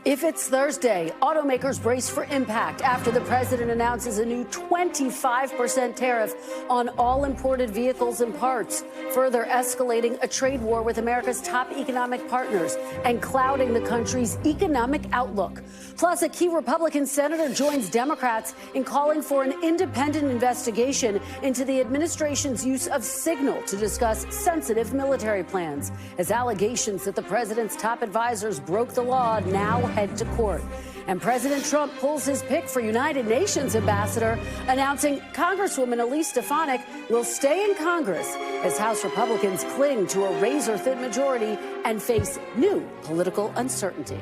If it's Thursday, automakers brace for impact after the president announces a new 25% tariff on all imported vehicles and parts, further escalating a trade war with America's top economic partners and clouding the country's economic outlook. Plus, a key Republican senator joins Democrats in calling for an independent investigation into the administration's use of Signal to discuss sensitive military plans, as allegations that the president's top advisors broke the law now head to court. And President Trump pulls his pick for United Nations ambassador, announcing Congresswoman Elise Stefanik will stay in Congress as House Republicans cling to a razor-thin majority and face new political uncertainty.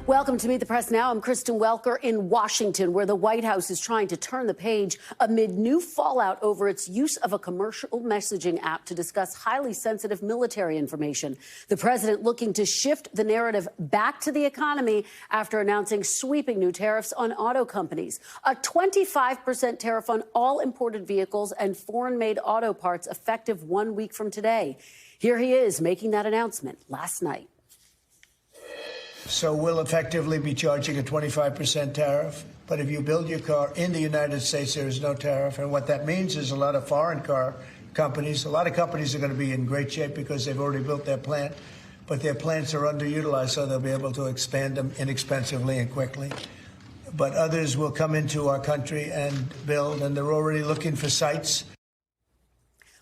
Welcome to Meet the Press Now. I'm Kristen Welker in Washington, where the White House is trying to turn the page amid new fallout over its use of a commercial messaging app to discuss highly sensitive military information. The president looking to shift the narrative back to the economy after announcing sweeping new tariffs on auto companies. A 25% tariff on all imported vehicles and foreign-made auto parts effective 1 week from today. Here he is making that announcement last night. So we'll effectively be charging a 25% tariff. But if you build your car in the United States, there is no tariff. And what that means is a lot of foreign car companies, a lot of companies are going to be in great shape because they've already built their plant. But their plants are underutilized, so they'll be able to expand them inexpensively and quickly. But others will come into our country and build, and they're already looking for sites.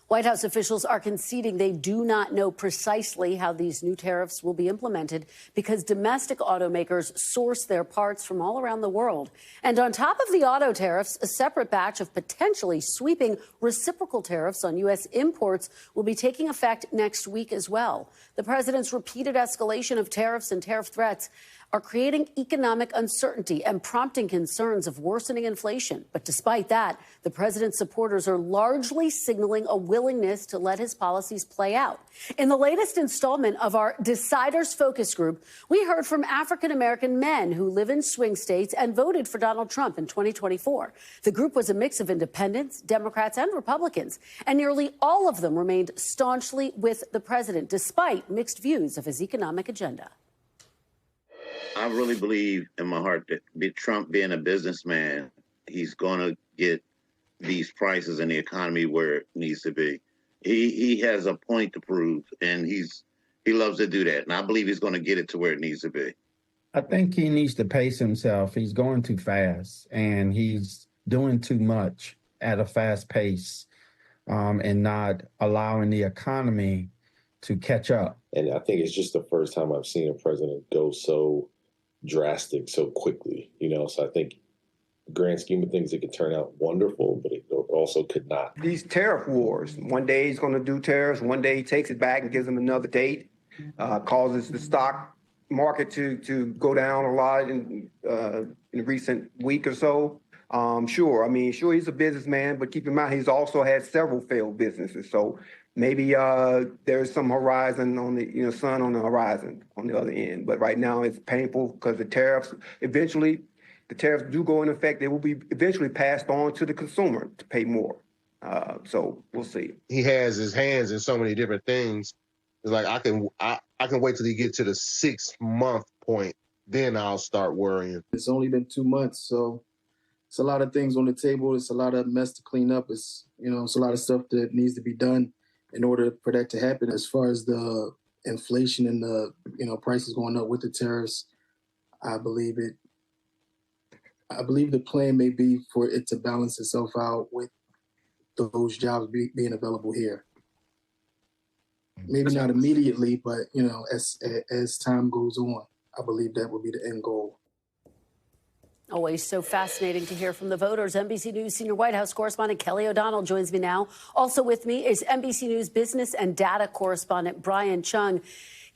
White House officials are conceding they do not know precisely how these new tariffs will be implemented because domestic automakers source their parts from all around the world. And on top of the auto tariffs, a separate batch of potentially sweeping reciprocal tariffs on U.S. imports will be taking effect next week as well. The president's repeated escalation of tariffs and tariff threats are creating economic uncertainty and prompting concerns of worsening inflation. But despite that, the president's supporters are largely signaling a willingness to let his policies play out. In the latest installment of our Deciders Focus Group, we heard from African-American men who live in swing states and voted for Donald Trump in 2024. The group was a mix of independents, Democrats, and Republicans, and nearly all of them remained staunchly with the president, despite mixed views of his economic agenda. I really believe in my heart that Trump being a businessman, he's going to get these prices and the economy where it needs to be. He has a point to prove, and he loves to do that. And I believe he's going to get it to where it needs to be. I think he needs to pace himself. He's going too fast, and he's doing too much at a fast pace and not allowing the economy to catch up. And I think it's just the first time I've seen a president go so drastic so quickly, so I think the grand scheme of things, it could turn out wonderful, but it also could not. These tariff wars, one day he's going to do tariffs, one day he takes it back and gives them another date, causes the stock market to go down a lot in the recent week or so. Sure, he's a businessman, but keep in mind he's also had several failed businesses. So maybe there's some horizon on the, sun on the horizon on the other end. But right now it's painful because the tariffs do go in effect. They will be eventually passed on to the consumer to pay more. So we'll see. He has his hands in so many different things. It's like I can wait till he get to the 6-month point. Then I'll start worrying. It's only been 2 months, so it's a lot of things on the table. It's a lot of mess to clean up. It's a lot of stuff that needs to be done in order for that to happen. As far as the inflation and the prices going up with the tariffs, I believe the plan may be for it to balance itself out with those jobs being available here. Maybe not immediately, but as time goes on, I believe that will be the end goal. Always so fascinating to hear from the voters. NBC News senior White House correspondent Kelly O'Donnell joins me now. Also with me is NBC News business and data correspondent Brian Chung.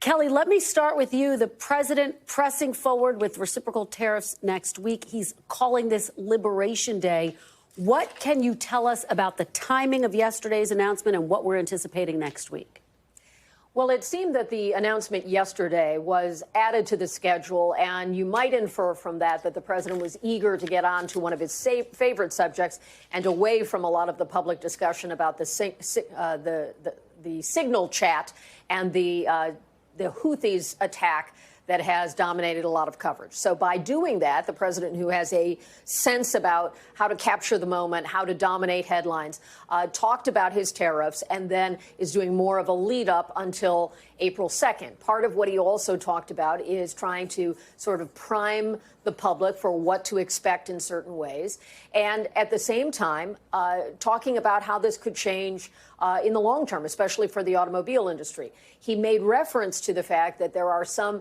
Kelly, let me start with you. The president pressing forward with reciprocal tariffs next week. He's calling this Liberation Day. What can you tell us about the timing of yesterday's announcement and what we're anticipating next week? Well, it seemed that the announcement yesterday was added to the schedule, and you might infer from that that the president was eager to get on to one of his favorite subjects and away from a lot of the public discussion about the signal chat and the Houthis attack that has dominated a lot of coverage. So by doing that, the president, who has a sense about how to capture the moment, how to dominate headlines, talked about his tariffs and then is doing more of a lead up until April 2nd. Part of what he also talked about is trying to sort of prime the public for what to expect in certain ways. And at the same time, talking about how this could change in the long term, especially for the automobile industry. He made reference to the fact that there are some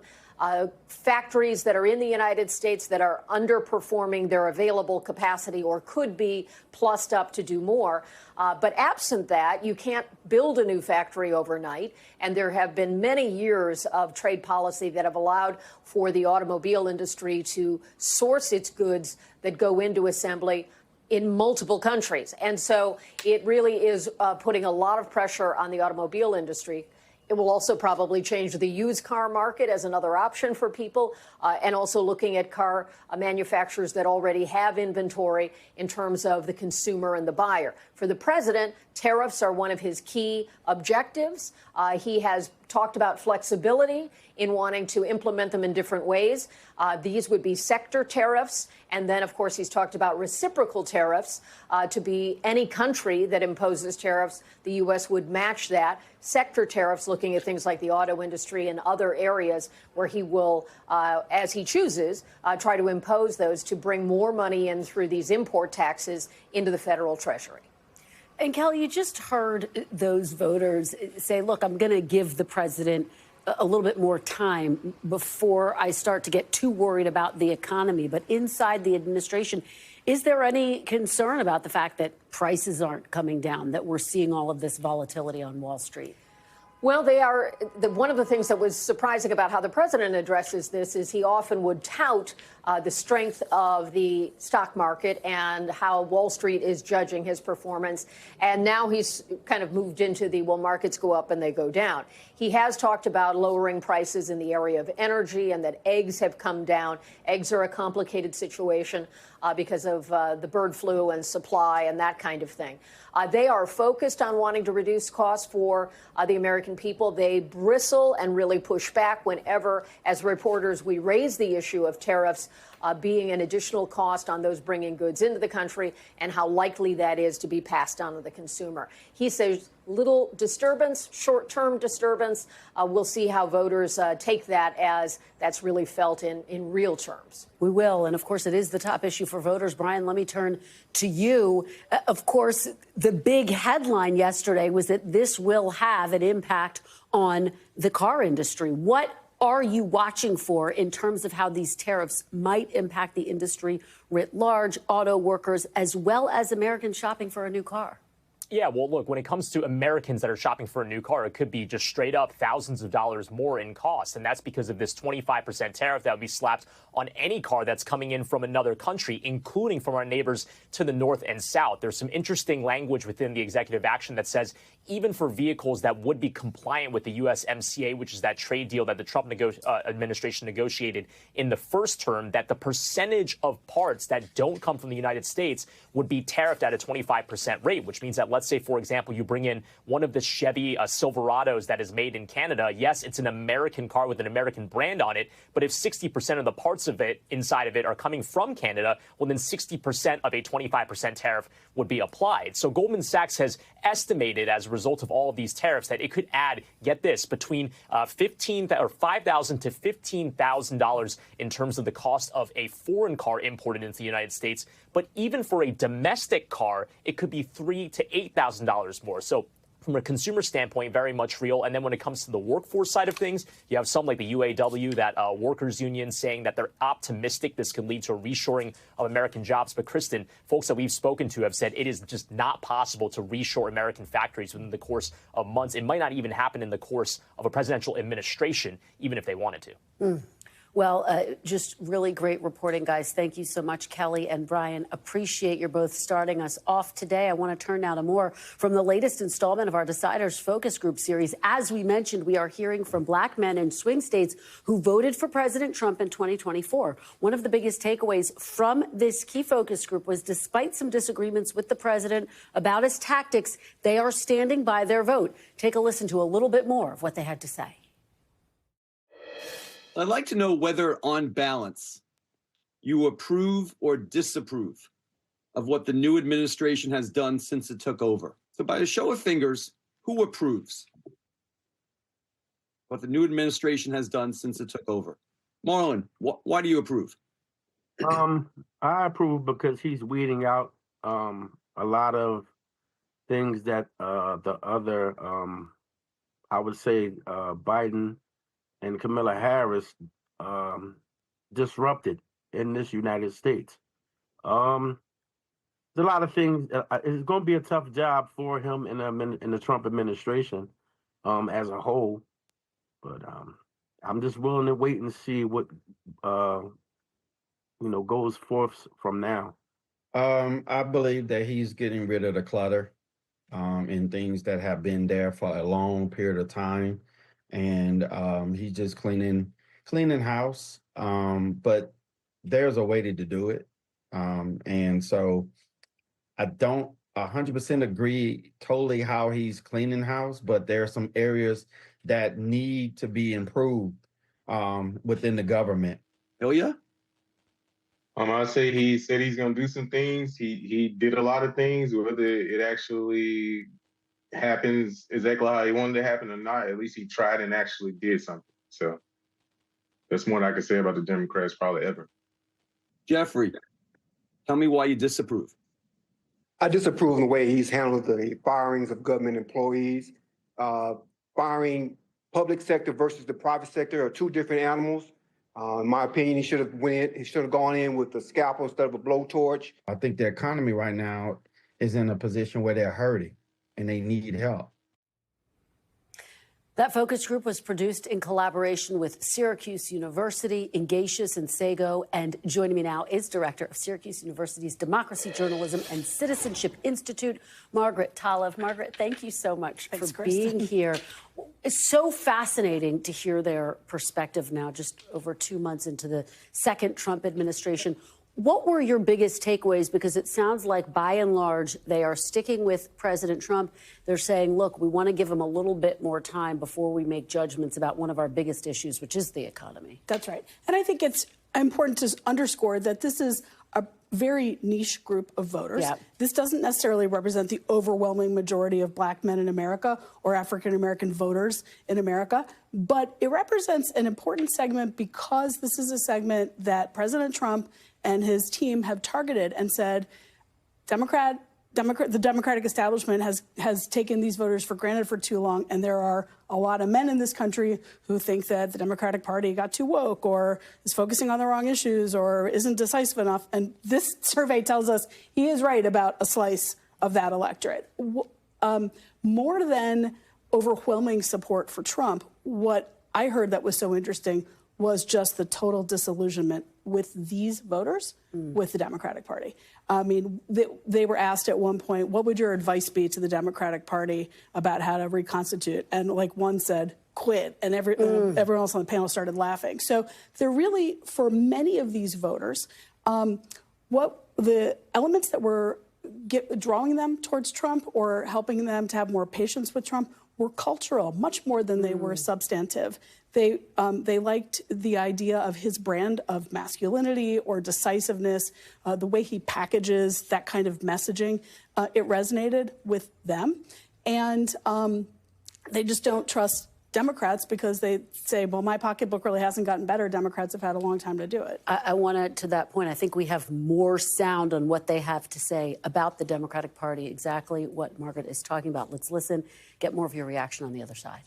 factories that are in the United States that are underperforming their available capacity or could be plussed up to do more. But absent that, you can't build a new factory overnight. And there have been many years of trade policy that have allowed for the automobile industry to source its goods that go into assembly in multiple countries. And so it really is putting a lot of pressure on the automobile industry. It will also probably change the used car market as another option for people, and also looking at car manufacturers that already have inventory in terms of the consumer and the buyer. For the president, tariffs are one of his key objectives. He has talked about flexibility in wanting to implement them in different ways. These would be sector tariffs. And then, of course, he's talked about reciprocal tariffs to be any country that imposes tariffs. The U.S. would match that. Sector tariffs, looking at things like the auto industry and other areas where he will, as he chooses, try to impose those to bring more money in through these import taxes into the federal treasury. And Kelly, you just heard those voters say, look, I'm going to give the president a little bit more time before I start to get too worried about the economy. But inside the administration, is there any concern about the fact that prices aren't coming down, that we're seeing all of this volatility on Wall Street? Well, they are. One of the things that was surprising about how the president addresses this is he often would tout the strength of the stock market and how Wall Street is judging his performance. And now he's kind of moved into the, well, markets go up and they go down. He has talked about lowering prices in the area of energy and that eggs have come down. Eggs are a complicated situation because of the bird flu and supply and that kind of thing. They are focused on wanting to reduce costs for the American people. They bristle and really push back whenever, as reporters, we raise the issue of tariffs being an additional cost on those bringing goods into the country and how likely that is to be passed on to the consumer. He says little disturbance, short-term disturbance. We'll see how voters take that as that's really felt in real terms. We will. And of course, it is the top issue for voters. Brian, let me turn to you. Of course, the big headline yesterday was that this will have an impact on the car industry. What are you watching for in terms of how these tariffs might impact the industry writ large, auto workers, as well as Americans shopping for a new car? Yeah, well, look, when it comes to Americans that are shopping for a new car, it could be just straight up thousands of dollars more in cost. And that's because of this 25% tariff that would be slapped on any car that's coming in from another country, including from our neighbors to the north and south. There's some interesting language within the executive action that says even for vehicles that would be compliant with the USMCA, which is that trade deal that the Trump administration negotiated in the first term, that the percentage of parts that don't come from the United States would be tariffed at a 25% rate, which means that, let's say, for example, you bring in one of the Chevy Silverados that is made in Canada. Yes, it's an American car with an American brand on it, but if 60% of the parts of it inside of it are coming from Canada, well, then 60% of a 25% tariff would be applied. So Goldman Sachs has estimated as a result of all of these tariffs that it could add, get this, between $5,000 to $15,000 in terms of the cost of a foreign car imported into the United States. But even for a domestic car, it could be $3,000 to $8,000 more. So from a consumer standpoint, very much real. And then when it comes to the workforce side of things, you have some like the UAW, that workers union, saying that they're optimistic this could lead to a reshoring of American jobs. But Kristen, folks that we've spoken to have said it is just not possible to reshore American factories within the course of months. It might not even happen in the course of a presidential administration, even if they wanted to. Well, just really great reporting, guys. Thank you so much, Kelly and Brian. Appreciate you both starting us off today. I want to turn now to more from the latest installment of our Deciders Focus Group series. As we mentioned, we are hearing from black men in swing states who voted for President Trump in 2024. One of the biggest takeaways from this key focus group was, despite some disagreements with the president about his tactics, they are standing by their vote. Take a listen to a little bit more of what they had to say. I'd like to know whether, on balance, you approve or disapprove of what the new administration has done since it took over. So by a show of fingers, who approves what the new administration has done since it took over? Marlon, why do you approve? I approve because he's weeding out a lot of things that the other, I would say, Biden and Kamala Harris disrupted in this United States. There's a lot of things. It's going to be a tough job for him in the Trump administration as a whole. But I'm just willing to wait and see what goes forth from now. I believe that he's getting rid of the clutter and things that have been there for a long period of time. And he's just cleaning house. But there's a way to do it. And so I don't 100% agree totally how he's cleaning house, but there are some areas that need to be improved within the government. Ilya? I'd say he said he's going to do some things. He did a lot of things. Whether it actually happens exactly how he wanted to happen or not, at least he tried and actually did something. So that's more than I can say about the Democrats probably ever. Jeffrey, tell me why you disapprove. I disapprove of the way he's handled the firings of government employees. Firing public sector versus the private sector are two different animals. In my opinion, he should have gone in with a scalpel instead of a blowtorch. I think the economy right now is in a position where they're hurting and they need help. That focus group was produced in collaboration with Syracuse University, Engagious and Sago, and joining me now is Director of Syracuse University's Democracy, Journalism and Citizenship Institute, Margaret Talev. Margaret, thank you so much for being here. It's so fascinating to hear their perspective now, just over 2 months into the second Trump administration. What were your biggest takeaways? Because it sounds like, by and large, they are sticking with President Trump. They're saying, look, we want to give him a little bit more time before we make judgments about one of our biggest issues, which is the economy. That's right. And I think it's important to underscore that this is a very niche group of voters. Yeah. This doesn't necessarily represent the overwhelming majority of black men in America or African-American voters in America, but it represents an important segment because this is a segment that President Trump and his team have targeted and said, the Democratic establishment has taken these voters for granted for too long, and there are a lot of men in this country who think that the Democratic Party got too woke or is focusing on the wrong issues or isn't decisive enough. And this survey tells us he is right about a slice of that electorate. More than overwhelming support for Trump, what I heard that was so interesting was just the total disillusionment with these voters, with the Democratic Party. I mean, they were asked at one point, what would your advice be to the Democratic Party about how to reconstitute? And like one said, quit. And everyone else on the panel started laughing. So they're really, for many of these voters, what the elements that were drawing them towards Trump or helping them to have more patience with Trump were cultural, much more than they were substantive. They liked the idea of his brand of masculinity or decisiveness, the way he packages that kind of messaging. It resonated with them. And they just don't trust Democrats because they say, well, my pocketbook really hasn't gotten better. Democrats have had a long time to do it. I want to that point, I think we have more sound on what they have to say about the Democratic Party, exactly what Margaret is talking about. Let's listen, get more of your reaction on the other side.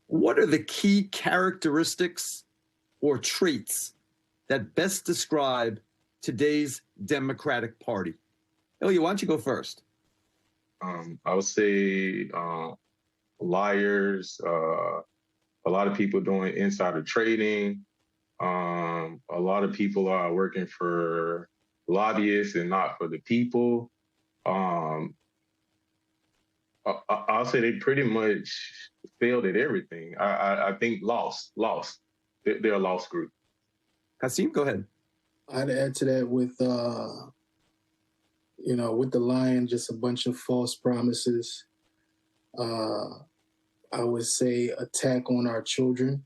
What are the key characteristics or traits that best describe today's Democratic Party? Ilya, why don't you go first? I would say liars, a lot of people doing insider trading. A lot of people are working for lobbyists and not for the people. I'll say they pretty much failed at everything. I think lost. They're a lost group. Hasim, go ahead. I'd add to that with, with the line, just a bunch of false promises. I would say attack on our children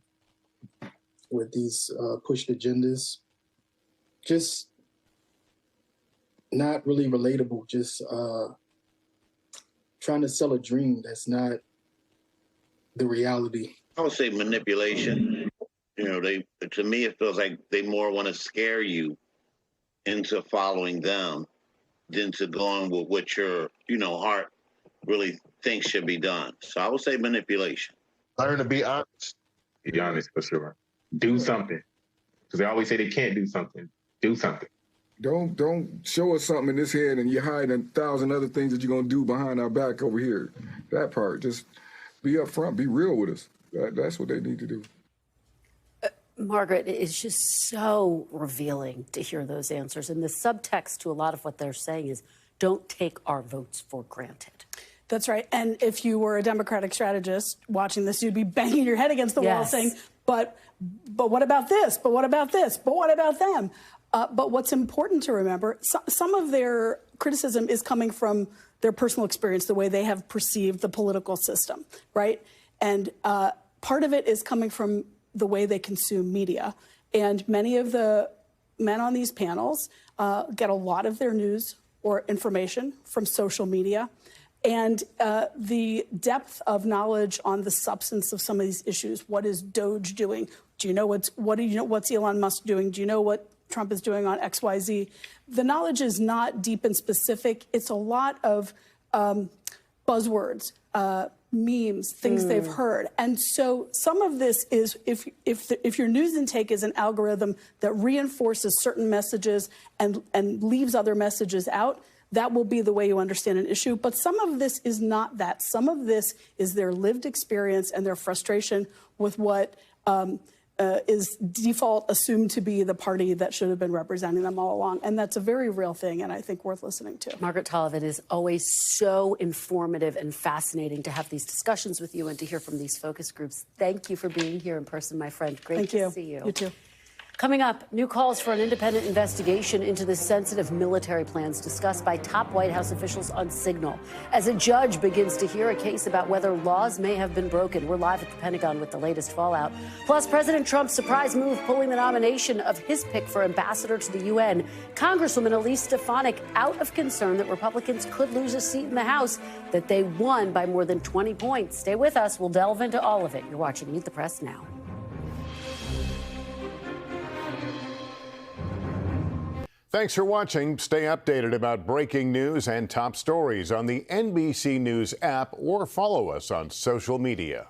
with these pushed agendas. Just not really relatable, just trying to sell a dream that's not the reality. I would say manipulation. To me, it feels like they more want to scare you into following them than to go on with what your, heart really thinks should be done. So I would say manipulation. Learn to be honest. Be honest, for sure. Do something. Because they always say they can't do something. Do something. Don't show us something in this head and you hide 1,000 other things that you're going to do behind our back over here. That part, just be upfront, be real with us. That's what they need to do. Margaret, it's just so revealing to hear those answers. And the subtext to a lot of what they're saying is, don't take our votes for granted. That's right. And if you were a Democratic strategist watching this, you'd be banging your head against the wall saying, but what about this? But what about this? But what about them? But what's important to remember, some of their criticism is coming from their personal experience, the way they have perceived the political system, right? And part of it is coming from the way they consume media. And many of the men on these panels get a lot of their news or information from social media. And the depth of knowledge on the substance of some of these issues, what is Doge doing? Do you know what's Elon Musk doing? Do you know what Trump is doing on XYZ? The knowledge is not deep and specific. It's a lot of buzzwords, memes, things they've heard. And so some of this is if your news intake is an algorithm that reinforces certain messages and leaves other messages out, that will be the way you understand an issue. But some of this is not that. Some of this is their lived experience and their frustration with what is default assumed to be the party that should have been representing them all along. And that's a very real thing, and I think worth listening to. Margaret Toliver, it is always so informative and fascinating to have these discussions with you and to hear from these focus groups. Thank you for being here in person, my friend. Great to see you. You too. Coming up, new calls for an independent investigation into the sensitive military plans discussed by top White House officials on Signal. As a judge begins to hear a case about whether laws may have been broken. We're live at the Pentagon with the latest fallout. Plus, President Trump's surprise move pulling the nomination of his pick for ambassador to the UN. Congresswoman Elise Stefanik out of concern that Republicans could lose a seat in the House that they won by more than 20 points. Stay with us. We'll delve into all of it. You're watching Meet the Press now. Thanks for watching. Stay updated about breaking news and top stories on the NBC News app or follow us on social media.